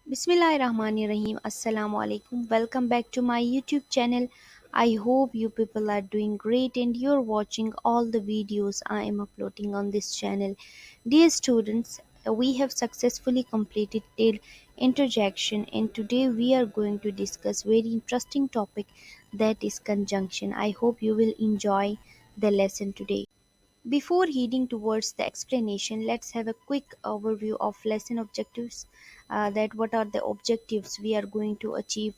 Bismillahirrahmanirrahim. Assalamu alaikum. Welcome back to my YouTube channel. I hope you people are doing great and you're watching all the videos I am uploading on this channel. Dear students, we have successfully completed till interjection and today we are going to discuss very interesting topic, that is conjunction. I hope you will enjoy the lesson today. Before heading towards the explanation, let's have a quick overview of lesson objectives. That what are the objectives we are going to achieve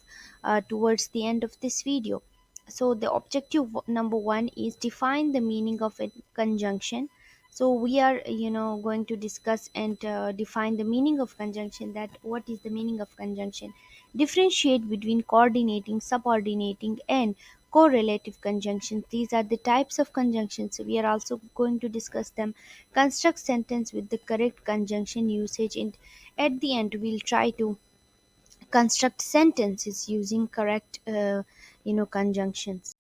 towards the end of this video. So the objective number one is define the meaning of a conjunction. So we are going to discuss and define the meaning of conjunction, that what is the meaning of conjunction, differentiate between coordinating, subordinating and correlative conjunctions. These are the types of conjunctions. We are also going to discuss them. Construct sentence with the correct conjunction usage, and at the end we'll try to construct sentences using correct conjunctions.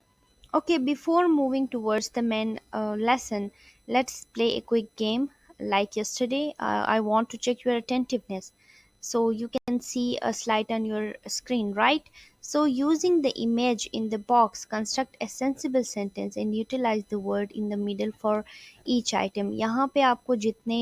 Okay, before moving towards the main lesson, let's play a quick game. Like yesterday, I want to check your attentiveness. So you can see a slide on your screen, right? So using the image in the box, construct a sensible sentence and utilize the word in the middle for each item. यहाँ पे आपको जितने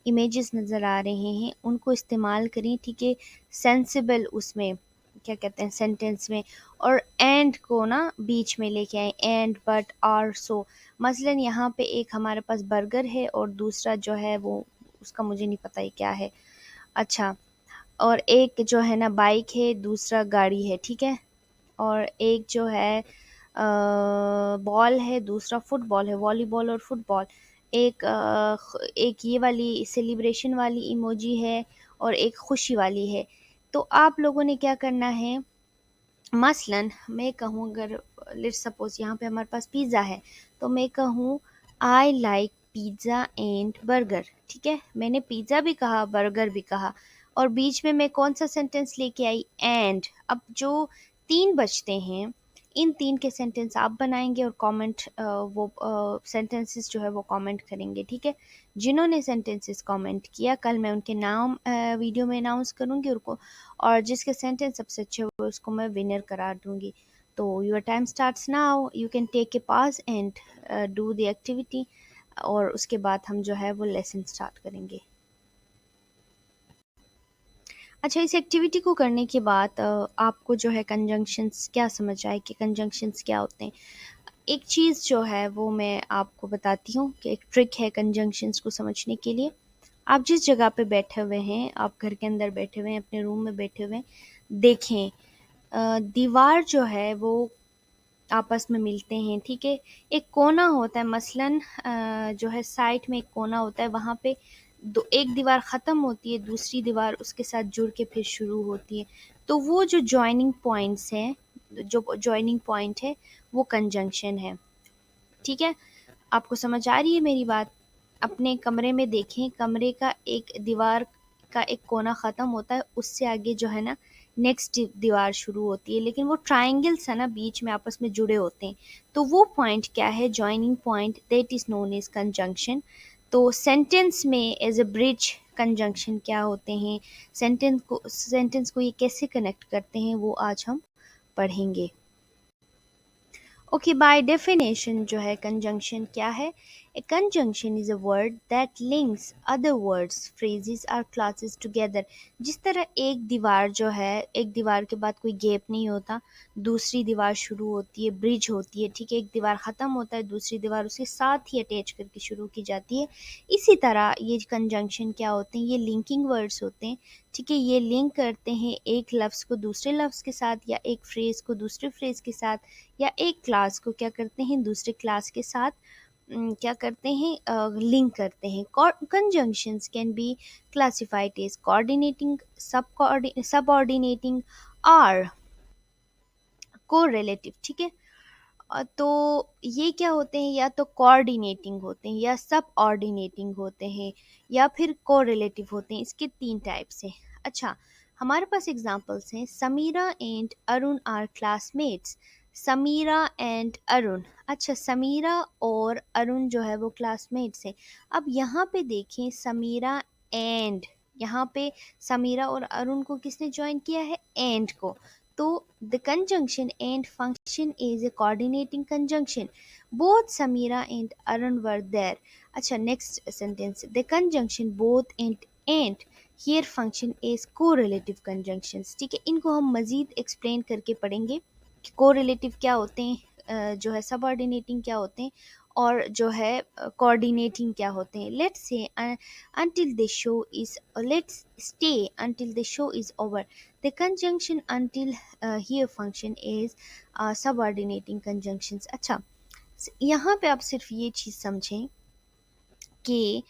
images नज़र आ रहे हैं उनको इस्तेमाल करें, ठीक है, sensible उसमें क्या कहते हैं सेंटेंस में, और एंड को ना बीच में लेके आए, एंड बट आर सो। मसलन यहाँ पे एक हमारे पास बर्गर है और दूसरा जो है वो उसका मुझे नहीं पता ये क्या है। अच्छा, और एक जो है ना बाइक है, दूसरा गाड़ी है, ठीक है, और एक जो है बॉल है, दूसरा फुटबॉल है, वॉलीबॉल और फुटबॉल। एक ये वाली सेलिब्रेशन वाली इमोजी है और एक खुशी वाली है। तो आप लोगों ने क्या करना है, मसलन मैं कहूँ, अगर लेट्स सपोज यहाँ पे हमारे पास पिज़्ज़ा है, तो मैं कहूँ I like pizza and burger, ठीक है, मैंने पिज़्ज़ा भी कहा, बर्गर भी कहा, और बीच में मैं कौन सा सेंटेंस लेके आई, एंड। अब जो तीन बचते हैं, इन तीन के सेंटेंस आप बनाएंगे और कमेंट वो सेंटेंसेस जो है वो कमेंट करेंगे, ठीक है। जिन्होंने सेंटेंसेस कमेंट किया, कल मैं उनके नाम वीडियो में अनाउंस करूँगी उनको, और जिसके सेंटेंस सबसे अच्छे हुए उसको मैं विनर करार दूंगी। तो your time starts now, you can take a pass and do the activity, और उसके बाद हम जो है वो लेसन स्टार्ट करेंगे। अच्छा, इस एक्टिविटी को करने के बाद आपको जो है कंजंक्शंस क्या समझ आए कि कंजंक्शंस क्या होते हैं। एक चीज़ जो है वो मैं आपको बताती हूँ कि एक ट्रिक है कंजंक्शंस को समझने के लिए। आप जिस जगह पे बैठे हुए हैं, आप घर के अंदर बैठे हुए हैं, अपने रूम में बैठे हुए हैं, देखें दीवार जो है वो आपस में मिलते हैं, ठीक है। एक कोना होता है, मसलन जो है साइड में एक कोना होता है, वहाँ पे दो एक दीवार ख़त्म होती है, दूसरी दीवार उसके साथ जुड़ के फिर शुरू होती है। तो वो जो जॉइनिंग पॉइंट्स हैं, जो जॉइनिंग पॉइंट है वो कंजंक्शन है, ठीक है। आपको समझ आ रही है मेरी बात? अपने कमरे में देखें, कमरे का एक दीवार का एक कोना ख़त्म होता है, उससे आगे जो है ना नेक्स्ट दीवार शुरू होती है, लेकिन वो ट्रायंगल्स है ना बीच में आपस में जुड़े होते हैं। तो वो पॉइंट क्या है, joining point, that is known as conjunction. तो सेंटेंस में एज अ ब्रिज कंजंक्शन क्या होते हैं, सेंटेंस को ये कैसे कनेक्ट करते हैं, वो आज हम पढ़ेंगे। ओके, बाय डेफिनेशन जो है कंजंक्शन क्या है। A conjunction is a word that links other words, phrases और क्लासेस टुगेदर। जिस तरह एक दीवार जो है, एक दीवार के बाद कोई गैप नहीं होता, दूसरी दीवार शुरू होती है, ब्रिज होती है, ठीक है, एक दीवार ख़त्म होता है, दूसरी दीवार उसके साथ ही अटैच करके शुरू की जाती है। इसी तरह ये कंजंक्शन क्या होते हैं, ये लिंकिंग वर्ड्स होते हैं, ठीक है। ये लिंक करते हैं एक लफ्ज़ को दूसरे लफ्ज़ के साथ, या एक फ्रेज़ को दूसरे फ्रेज़ के साथ, या एक क्लास को क्या करते हैं दूसरे क्लास के साथ क्या करते हैं, लिंक करते हैं। Conjunctions can be classified as coordinating, subordinating और कोरिलेटिव, ठीक है। तो ये क्या होते हैं, या तो कोऑर्डिनेटिंग होते हैं, या सब ऑर्डिनेटिंग होते हैं, या फिर कोरिलेटिव होते हैं। इसके तीन टाइप्स हैं। अच्छा, हमारे पास एग्जांपल्स हैं, Samira and Arun are classmates. Samira and Arun, अच्छा, समीरा और अरुण जो है वो क्लासमेट्स हैं। अब यहाँ पे देखें, समीरा एंड यहाँ पे समीरा और अरुण को किसने ज्वाइन किया है, एंड को। तो the conjunction and function is a coordinating conjunction, both Samira and Arun were there. अच्छा, next sentence, the conjunction both and here function is correlative conjunctions. ठीक है, इनको हम मजीद एक्सप्लेन करके पढ़ेंगे कि कोरिलेटिव क्या होते हैं, जो है सबऑर्डिनेटिंग क्या होते हैं, और जो है कोऑर्डिनेटिंग क्या होते हैं। Let's say until the show is let's stay until the show is over, the conjunction until here function is subordinating conjunctions। अच्छा, यहाँ पे आप सिर्फ ये चीज़ समझें कि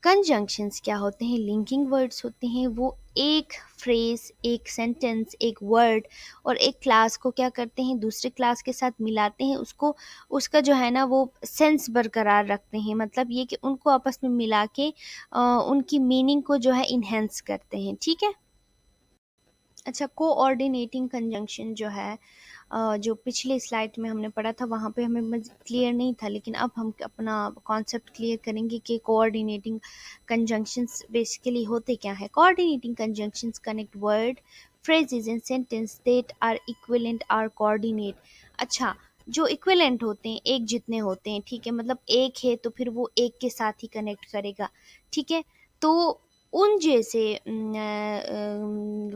कंजंक्शंस क्या होते हैं, लिंकिंग वर्ड्स होते हैं। वो एक फ्रेज, एक सेंटेंस, एक वर्ड और एक क्लास को क्या करते हैं, दूसरे क्लास के साथ मिलाते हैं, उसको उसका जो है ना वो सेंस बरकरार रखते हैं। मतलब ये कि उनको आपस में मिला के उनकी मीनिंग को जो है इन्हेंस करते हैं। ठीक है। अच्छा, कोऑर्डिनेटिंग कंजंक्शन जो है जो पिछले स्लाइड में हमने पढ़ा था वहाँ पे हमें क्लियर नहीं था, लेकिन अब हम अपना कॉन्सेप्ट क्लियर करेंगे कि कोऑर्डिनेटिंग कंजंक्शंस बेसिकली होते क्या है। Coordinating conjunctions connect word, phrases and sentence that are equivalent or coordinate। अच्छा, जो इक्विवेलेंट होते हैं, एक जितने होते हैं, ठीक है, मतलब एक है तो फिर वो एक के साथ ही कनेक्ट करेगा। ठीक है, तो उन जैसे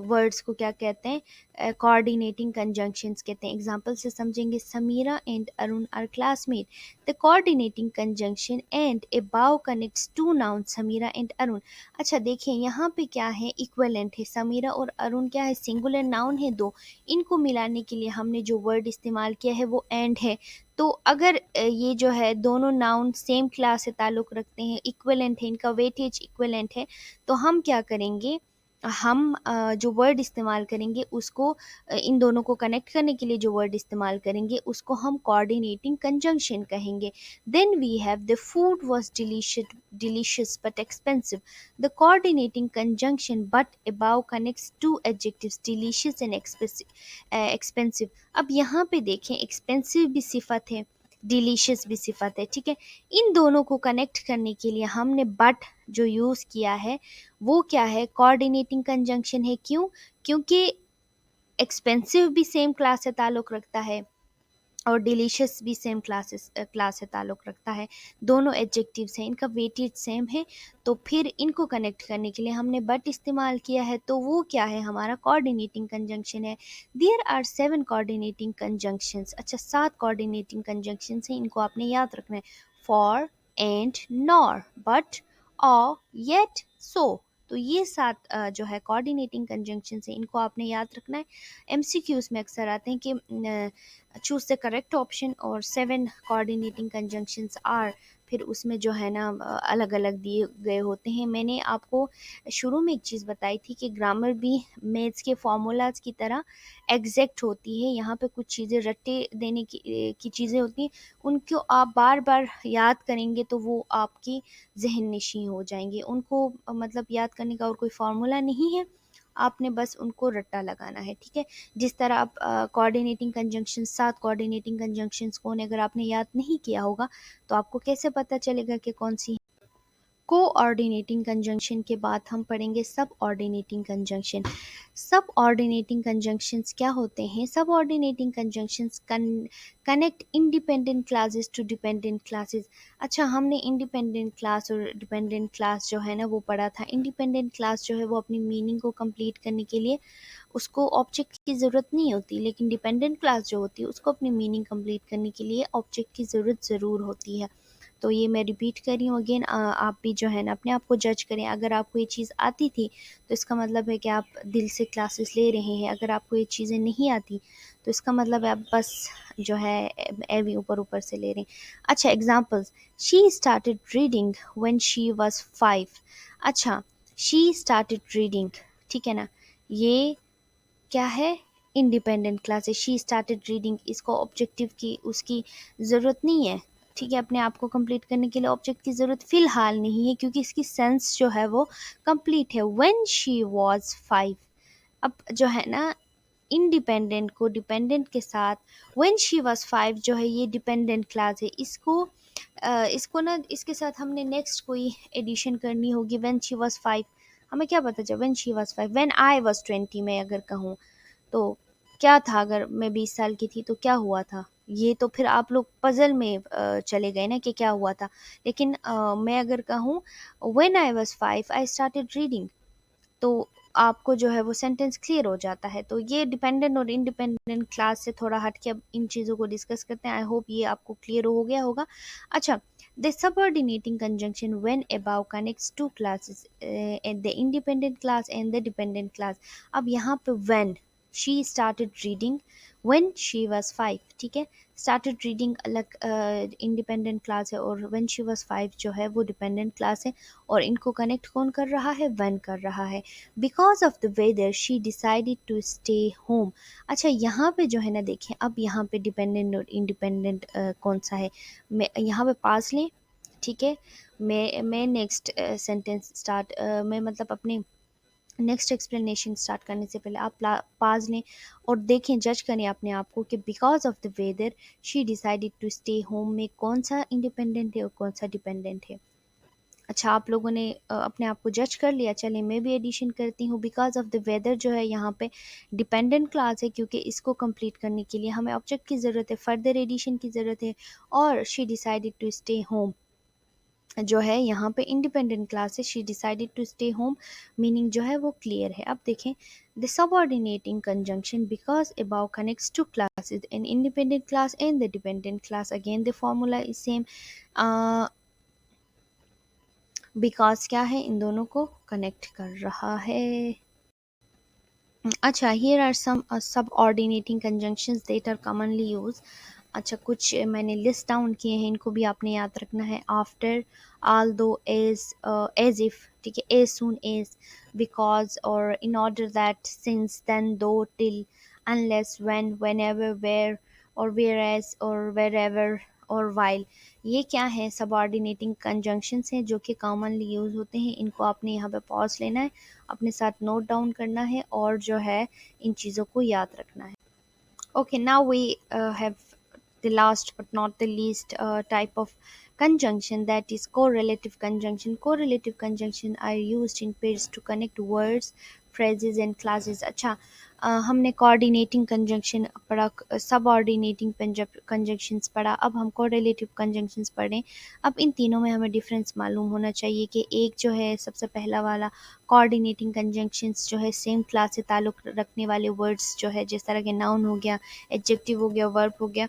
वर्ड्स को क्या कहते हैं, कोऑर्डिनेटिंग कंजंक्शंस कहते हैं। एग्जांपल से समझेंगे, Samira and Arun are classmate, the coordinating conjunction and above connects two noun Samira and Arun. अच्छा देखिए, यहाँ पे क्या है, इक्विवेलेंट है, समीरा और अरुण क्या है, सिंगुलर नाउन है दो, इनको मिलाने के लिए हमने जो वर्ड इस्तेमाल किया है वो एंड है। तो अगर ये जो है दोनों नाउन सेम क्लास से ताल्लुक़ रखते हैं, इक्विवेलेंट है, इनका वेटेज इक्विवेलेंट है, तो हम क्या करेंगे, हम जो वर्ड इस्तेमाल करेंगे उसको इन दोनों को कनेक्ट करने के लिए जो वर्ड इस्तेमाल करेंगे उसको हम कोऑर्डिनेटिंग कंजंक्शन कहेंगे। Then we have the food was delicious but expensive, the coordinating conjunction but above connects two adjectives delicious and expensive. अब यहाँ पे देखें, एक्सपेंसिव भी सिफत है, डिलीशियस भी सिफत है। ठीक है, इन दोनों को कनेक्ट करने के लिए हमने बट जो यूज़ किया है वो क्या है, कोऑर्डिनेटिंग कंजंक्शन है। क्यों? क्योंकि एक्सपेंसिव भी सेम क्लास से ताल्लुक़ रखता है और डिलीशियस भी सेम क्लास से ताल्लुक़ रखता है, दोनों एडजेक्टिव्स हैं, इनका वेटेज सेम है, तो फिर इनको कनेक्ट करने के लिए हमने बट इस्तेमाल किया है, तो वो क्या है, हमारा कोऑर्डिनेटिंग कंजंक्शन है। There are 7 coordinating conjunctions. अच्छा, 7 कोऑर्डिनेटिंग कंजंक्शंस हैं, इनको आपने याद रखना है, फॉर, एंड, नॉर, बट, और, येट, सो। तो ये 7 जो है कोऑर्डिनेटिंग कंजंक्शन है, इनको आपने याद रखना है। एमसीक्यूज में अक्सर आते हैं कि चूज द करेक्ट ऑप्शन और 7 कोऑर्डिनेटिंग कंजंक्शंस आर, फिर उसमें जो है ना अलग अलग दिए गए होते हैं। मैंने आपको शुरू में एक चीज़ बताई थी कि ग्रामर भी मैथ्स के फार्मूलाज की तरह एग्जैक्ट होती है। यहाँ पे कुछ चीज़ें रट्टे देने की चीज़ें होती हैं, उनको आप बार बार याद करेंगे तो वो आपकी जहन नशीं हो जाएंगे। उनको मतलब याद करने का और कोई फार्मूला नहीं है, आपने बस उनको रट्टा लगाना है। ठीक है, जिस तरह आप कोऑर्डिनेटिंग कंजंक्शन, 7 कोऑर्डिनेटिंग कंजंक्शंस कौन है, अगर आपने याद नहीं किया होगा तो आपको कैसे पता चलेगा कि कौन सी। कोऑर्डिनेटिंग कंजंक्शन के बाद हम पढ़ेंगे सब ऑर्डिनेटिंग कंजंक्शन। सब ऑर्डिनेटिंग कंजंक्शंस क्या होते हैं, subordinating conjunctions connect independent clauses to dependent clauses. अच्छा, हमने इंडिपेंडेंट क्लास और डिपेंडेंट क्लास जो है ना वो पढ़ा था। इंडिपेंडेंट क्लास जो है वो अपनी मीनिंग को कंप्लीट करने के लिए उसको ऑब्जेक्ट की ज़रूरत नहीं होती, लेकिन डिपेंडेंट क्लास जो होती है उसको अपनी मीनिंग कंप्लीट करने के लिए ऑब्जेक्ट की ज़रूरत ज़रूर होती है। तो ये मैं रिपीट कर रही हूँ अगेन, आप भी जो है ना अपने आप को जज करें। अगर आपको ये चीज़ आती थी तो इसका मतलब है कि आप दिल से क्लासेस ले रहे हैं। अगर आपको ये चीज़ें नहीं आती तो इसका मतलब है आप बस जो है एवी ऊपर ऊपर से ले रहे हैं। अच्छा, examples, she started reading when she was 5। अच्छा, शी स्टार्टेड रीडिंग, ठीक है ना, ये क्या है, इंडिपेंडेंट क्लास है। शी स्टार्टेड रीडिंग, इसको ऑब्जेक्टिव की उसकी ज़रूरत नहीं है। ठीक है, अपने आप को कंप्लीट करने के लिए ऑब्जेक्ट की ज़रूरत फ़िलहाल नहीं है, क्योंकि इसकी सेंस जो है वो कंप्लीट है। व्हेन शी वाज 5, अब जो है ना इंडिपेंडेंट को डिपेंडेंट के साथ, व्हेन शी वाज 5 जो है ये डिपेंडेंट क्लास है, इसको ना इसके साथ हमने नेक्स्ट कोई एडिशन करनी होगी, व्हेन शी वाज 5 हमें क्या पता चला when she was 5, when I was 20 मैं अगर कहूँ तो क्या था, अगर मैं 20 साल की थी तो क्या हुआ था। ये तो फिर आप लोग पजल में चले गए ना कि क्या हुआ था। लेकिन मैं अगर कहूँ when I was 5 I started reading, तो आपको जो है वो सेंटेंस क्लियर हो जाता है। तो ये डिपेंडेंट और इंडिपेंडेंट क्लास से थोड़ा हट के अब इन चीज़ों को डिस्कस करते हैं। आई होप ये आपको क्लियर हो गया होगा। अच्छा, the subordinating conjunction when above connects two clauses, the independent clause and the dependent clause. अब यहाँ पे when she started reading, when she was 5, ठीक है। स्टार्टेड रीडिंग अलग इंडिपेंडेंट क्लास है, और व्हेन शी वाज 5 जो है वो डिपेंडेंट क्लास है। और इनको कनेक्ट कौन कर रहा है, व्हेन कर रहा है। Because of the weather she decided to stay home. अच्छा, यहाँ पे जो है ना देखें, अब यहाँ पे डिपेंडेंट और इंडिपेंडेंट कौन सा है। मैं यहाँ पे पास लें, ठीक है। मैं नेक्स्ट सेंटेंस स्टार्ट मैं मतलब अपने नेक्स्ट एक्सप्लेनेशन स्टार्ट करने से पहले आप पाज लें और देखें, जज करें अपने आप को कि because of the weather she decided to stay home में कौन सा इंडिपेंडेंट है और कौन सा डिपेंडेंट है। अच्छा, आप लोगों ने अपने आप को जज कर लिया। चलिए मैं भी एडिशन करती हूँ। बिकॉज ऑफ द वेदर जो है यहाँ पे डिपेंडेंट क्लास है, क्योंकि इसको कंप्लीट करने के लिए हमें ऑब्जेक्ट की ज़रूरत है, फर्दर एडिशन की ज़रूरत है। और she decided to stay home जो है यहाँ पे इंडिपेंडेंट क्लास है। She decided to stay home meaning जो है वो क्लियर है। अब देखें, the subordinating conjunction because above connects two clauses an independent clause and the dependent clause, again the formula is same. Because क्या है, इन दोनों को कनेक्ट कर रहा है। अच्छा, here are some subordinating conjunctions that are commonly used। अच्छा, कुछ मैंने लिस्ट डाउन किए हैं, इनको भी आपने याद रखना है। आफ्टर, आल दो, एज इफ, ठीक है, एज सून एज, बिकॉज और in order that, since, then, though, till, unless, when, whenever, where और वेयर एज और वेर एवर और वाइल। ये क्या है, सबऑर्डिनेटिंग कंजंक्शंस हैं जो कि कॉमनली यूज़ होते हैं। इनको आपने यहाँ पे पॉज लेना है, अपने साथ नोट डाउन करना है और जो है इन चीज़ों को याद रखना है। Okay, now we have the last but not the least type of conjunction, that is correlative conjunction. Correlative conjunction are used in pairs to connect words, phrases and clauses। अच्छा, हमने coordinating conjunction पढ़ा, subordinating conjunctions पढ़ा, अब हम correlative conjunctions पढ़ें। अब इन तीनों में हमें डिफरेंस मालूम होना चाहिए कि एक जो है सबसे पहला वाला कोऑर्डिनेटिंग कंजंक्शंस जो है सेम क्लास से ताल्लुक़ रखने वाले वर्ड्स जो है, जिस तरह के नाउन हो गया, एडजेक्टिव हो गया, वर्ब हो गया,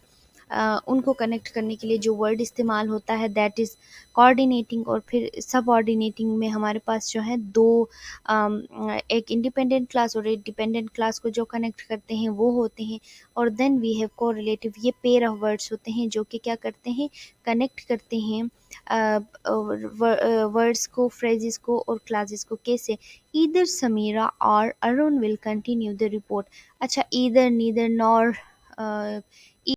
उनको कनेक्ट करने के लिए जो वर्ड इस्तेमाल होता है दैट इज़ कोऑर्डिनेटिंग। और फिर सब ऑर्डिनेटिंग में हमारे पास जो है दो, एक इंडिपेंडेंट क्लास और एक डिपेंडेंट क्लास को जो कनेक्ट करते हैं वो होते हैं। और देन वी हैव कोरिलेटिव, ये पेयर ऑफ वर्ड्स होते हैं जो कि क्या करते हैं, कनेक्ट करते हैं वर्ड्स को, फ्रेजेस को और क्लासेस को। कैसे, ईदर समीरा और Arun will continue the report. अच्छा, ईदर, नीदर, नॉर,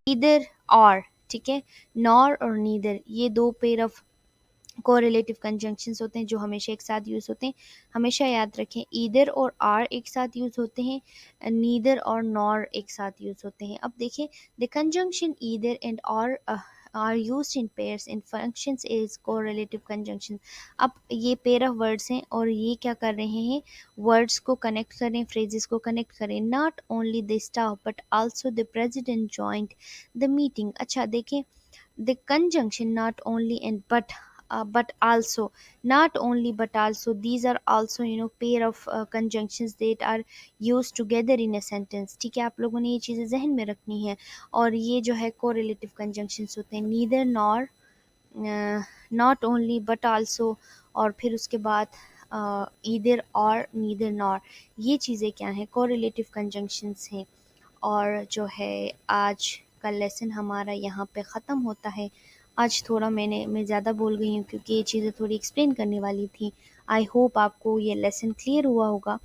ईदर और, ठीक है, नॉर और नीदर, ये दो पेयर ऑफ कोरिलेटिव कंजंक्शंस होते हैं जो हमेशा एक साथ यूज़ होते हैं। हमेशा याद रखें, ईदर और आर एक साथ यूज़ होते हैं, नीदर और नॉर एक साथ यूज़ होते हैं। अब देखें, द कंजंक्शन ईदर एंड और are used in pairs in functions is correlative conjunction। अब ये पेयर ऑफ वर्ड्स हैं और ये क्या कर रहे हैं, वर्ड्स को कनेक्ट करें, फ्रेजेस को कनेक्ट करें। Not only the staff but also the president joint the meeting. अच्छा देखें, the conjunction not only and but also, not only but also, these are also pair of conjunctions that are used together in a sentence। ठीक है, आप लोगों ने ये चीज़ें जहन में रखनी है। और ये जो है correlative conjunctions होते हैं, neither nor, not only but also, और फिर उसके बाद either or, neither nor, ये चीज़ें क्या हैं, correlative conjunctions हैं। और जो है आज का लेसन हमारा यहाँ पे ख़त्म होता है। आज थोड़ा मैं ज़्यादा बोल गई हूँ क्योंकि ये चीज़ें थोड़ी एक्सप्लेन करने वाली थी। आई होप आपको ये लेसन क्लियर हुआ होगा।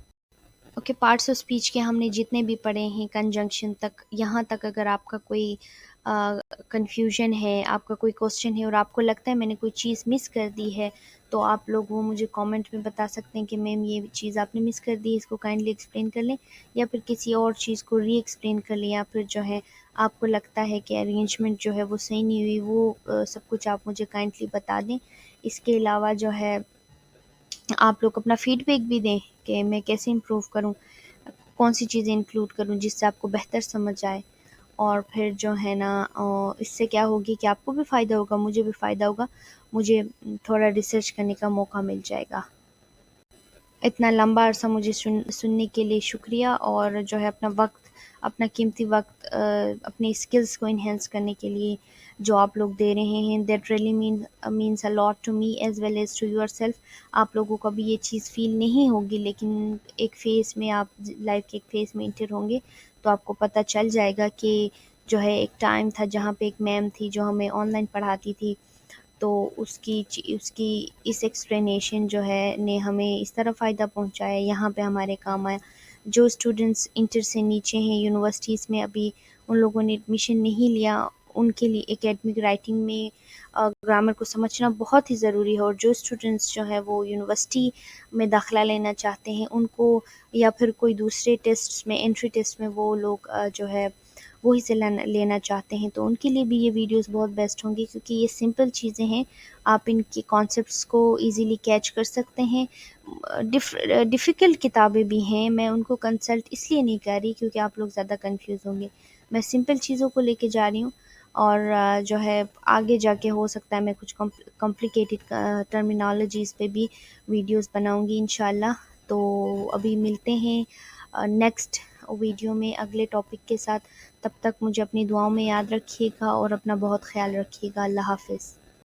ओके, पार्ट्स ऑफ स्पीच के हमने जितने भी पढ़े हैं कंजंक्शन तक, यहाँ तक अगर आपका कोई कंफ्यूजन है, आपका कोई क्वेश्चन है और आपको लगता है मैंने कोई चीज़ मिस कर दी है, तो आप लोग वो मुझे कमेंट में बता सकते हैं कि मैम ये चीज़ आपने मिस कर दी, इसको काइंडली एक्सप्लेन कर लें, या फिर किसी और चीज़ को री एक्सप्लेन कर लें, या फिर जो है आपको लगता है कि अरेंजमेंट जो है वो सही नहीं हुई, वो सब कुछ आप मुझे काइंडली बता दें। इसके अलावा जो है आप लोग अपना फीडबैक भी दें कि मैं कैसे इम्प्रूव करूँ, कौन सी चीज़ें इंक्लूड करूँ जिससे आपको बेहतर समझ आए। और फिर जो है ना इससे क्या होगी कि आपको भी फ़ायदा होगा, मुझे भी फ़ायदा होगा, मुझे थोड़ा रिसर्च करने का मौका मिल जाएगा। इतना लंबा अरसा मुझे सुनने के लिए शुक्रिया, और जो है अपना वक्त, अपना कीमती वक्त अपनी स्किल्स को इन्हेंस करने के लिए जो आप लोग दे रहे हैं, that really means a lot to me as well as to yourself. आप लोगों को भी ये चीज़ फील नहीं होगी, लेकिन एक फ़ेज़ में आप लाइफ के एक फ़ेज़ में इंटर होंगे तो आपको पता चल जाएगा कि जो है एक टाइम था जहाँ पे एक मैम थी जो हमें ऑनलाइन पढ़ाती थी, तो उसकी इस एक्सप्लेनेशन जो है ने हमें इस तरह फ़ायदा पहुँचाया, यहाँ पे हमारे काम आया। जो स्टूडेंट्स इंटर से नीचे हैं यूनिवर्सिटीज़ में, अभी उन लोगों ने एडमिशन नहीं लिया, उनके लिए एकेडमिक राइटिंग में ग्रामर को समझना बहुत ही ज़रूरी है। और जो स्टूडेंट्स जो है वो यूनिवर्सिटी में दाखिला लेना चाहते हैं उनको, या फिर कोई दूसरे टेस्ट्स में, एंट्री टेस्ट में वो लोग जो है वो हिस्सा लेना चाहते हैं, तो उनके लिए भी ये वीडियोस बहुत बेस्ट होंगी, क्योंकि ये सिंपल चीज़ें हैं, आप इनके कॉन्सेप्ट्स को इजीली कैच कर सकते हैं। डिफ़िकल्ट किताबें भी हैं, मैं उनको कंसल्ट इसलिए नहीं कर रही क्योंकि आप लोग ज़्यादा कंफ्यूज होंगे। मैं सिंपल चीज़ों को लेके जा रही हूँ, और जो है आगे जाके हो सकता है मैं कुछ कॉम्प्लिकेटेड टर्मिनोलॉजीज़ पे भी वीडियोस बनाऊंगी इंशाल्लाह। तो अभी मिलते हैं नेक्स्ट वीडियो में अगले टॉपिक के साथ। तब तक मुझे अपनी दुआओं में याद रखिएगा और अपना बहुत ख़्याल रखिएगा। अल्लाह हाफ़िज़।